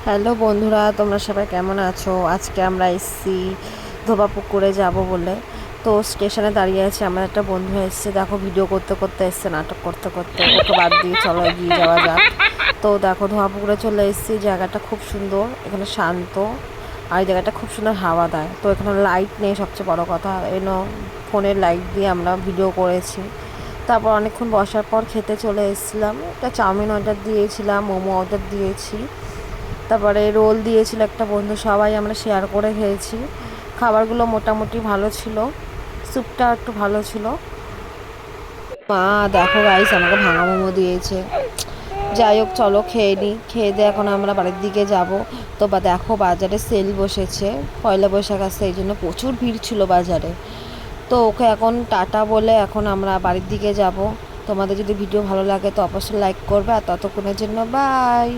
Hello বন্ধুরা, তোমরা সবাই কেমন আছো? আজকে আমরা এসেছি ধোবা পুকুরে যাব বলে। তো স্টেশনে দাঁড়িয়ে আছি, আমার একটা বন্ধু এসছে, দেখো ভিডিও করতে করতে এসছে, নাটক করতে করতে। ওকে বাদ দিয়ে চলো এগিয়ে যাওয়া যাক। তো দেখো ধোবা পুকুরে চলে এসেছি, জায়গাটা খুব সুন্দর, এখানে শান্ত, আর এই জায়গাটা খুব সুন্দর হাওয়া দেয়। তো এখানে লাইট নেই, সবচেয়ে বড় কথা, ফোনের লাইট দিয়ে আমরা ভিডিও করেছি। তারপর অনেকক্ষণ বসার পর খেতে চলে এসেছিলাম, একটা চাউমিন অর্ডার দিয়েছিলাম, মোমো অর্ডার দিয়েছি, তারপরে রোল দিয়েছিল একটা বন্ধু, সবাই আমরা শেয়ার করে খেয়েছি। খাবারগুলো মোটামুটি ভালো ছিল, স্যুপটা একটু ভালো ছিল। মা দেখো গাইস, আমাকে ভাঙা মোমো দিয়েছে। যাই হোক, চলো খেয়ে নিই, খেয়ে দিয়ে এখন আমরা বাড়ির দিকে যাব। তো দেখো বাজারে সেল বসেছে, পয়লা বৈশাখ আসছে, এই জন্য প্রচুর ভিড় ছিল বাজারে। তো ওকে এখন টাটা বলে এখন আমরা বাড়ির দিকে যাব। তোমাদের যদি ভিডিও ভালো লাগে তো অবশ্যই লাইক করবে, আর ততক্ষণের জন্য বাই।